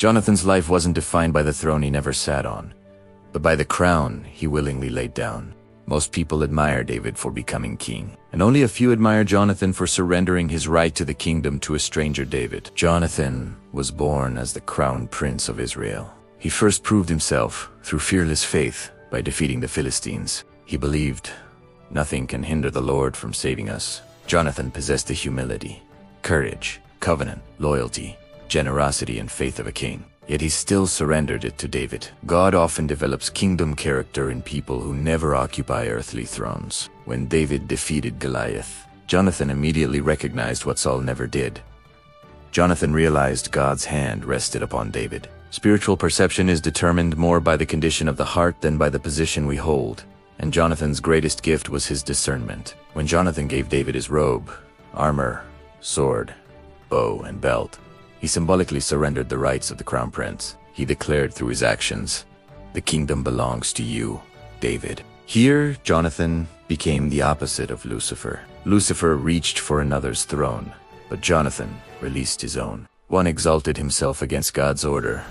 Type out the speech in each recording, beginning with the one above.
Jonathan's life wasn't defined by the throne he never sat on, but by the crown he willingly laid down. Most people admire David for becoming king, and only a few admire Jonathan for surrendering his right to the kingdom to a stranger David. Jonathan was born as the crown prince of Israel. He first proved himself through fearless faith by defeating the Philistines. He believed, "Nothing can hinder the Lord from saving us." Jonathan possessed the humility, courage, covenant, loyalty, generosity, and faith of a king. Yet he still surrendered it to David. God often develops kingdom character in people who never occupy earthly thrones. When David defeated Goliath, Jonathan immediately recognized what Saul never did. Jonathan realized God's hand rested upon David. Spiritual perception is determined more by the condition of the heart than by the position we hold, and Jonathan's greatest gift was his discernment. When Jonathan gave David his robe, armor, sword, bow, and belt, he symbolically surrendered the rights of the crown prince. He declared through his actions, "The kingdom belongs to you, David." Here, Jonathan became the opposite of Lucifer. Lucifer reached for another's throne, but Jonathan released his own. One exalted himself against God's order,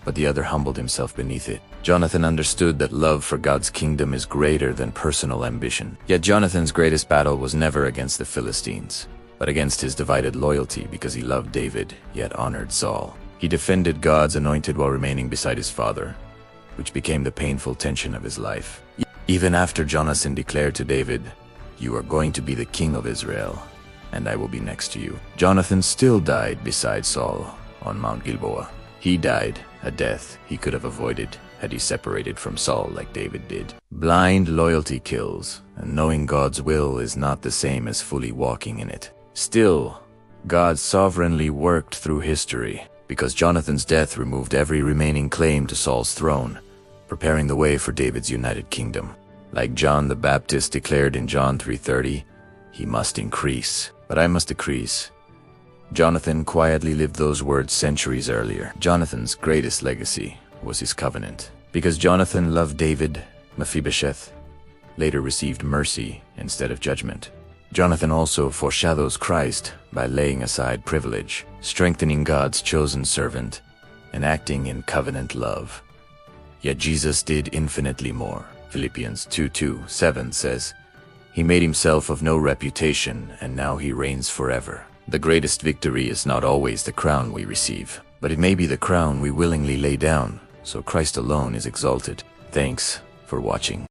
but the other humbled himself beneath it. Jonathan understood that love for God's kingdom is greater than personal ambition. Yet Jonathan's greatest battle was never against the Philistines, but against his divided loyalty, because he loved David, yet honored Saul. He defended God's anointed while remaining beside his father, which became the painful tension of his life. Even after Jonathan declared to David, "You are going to be the king of Israel, and I will be next to you," Jonathan still died beside Saul on Mount Gilboa. He died a death he could have avoided had he separated from Saul like David did. Blind loyalty kills, and knowing God's will is not the same as fully walking in it. Still, God sovereignly worked through history, because Jonathan's death removed every remaining claim to Saul's throne, preparing the way for David's united kingdom. Like John the Baptist declared in John 3:30, "He must increase, but I must decrease." Jonathan quietly lived those words centuries earlier. Jonathan's greatest legacy was his covenant. Because Jonathan loved David, Mephibosheth later received mercy instead of judgment. Jonathan also foreshadows Christ by laying aside privilege, strengthening God's chosen servant, and acting in covenant love. Yet Jesus did infinitely more. Philippians 2:7 says, "He made himself of no reputation, and now he reigns forever." The greatest victory is not always the crown we receive, but it may be the crown we willingly lay down, so Christ alone is exalted. Thanks for watching.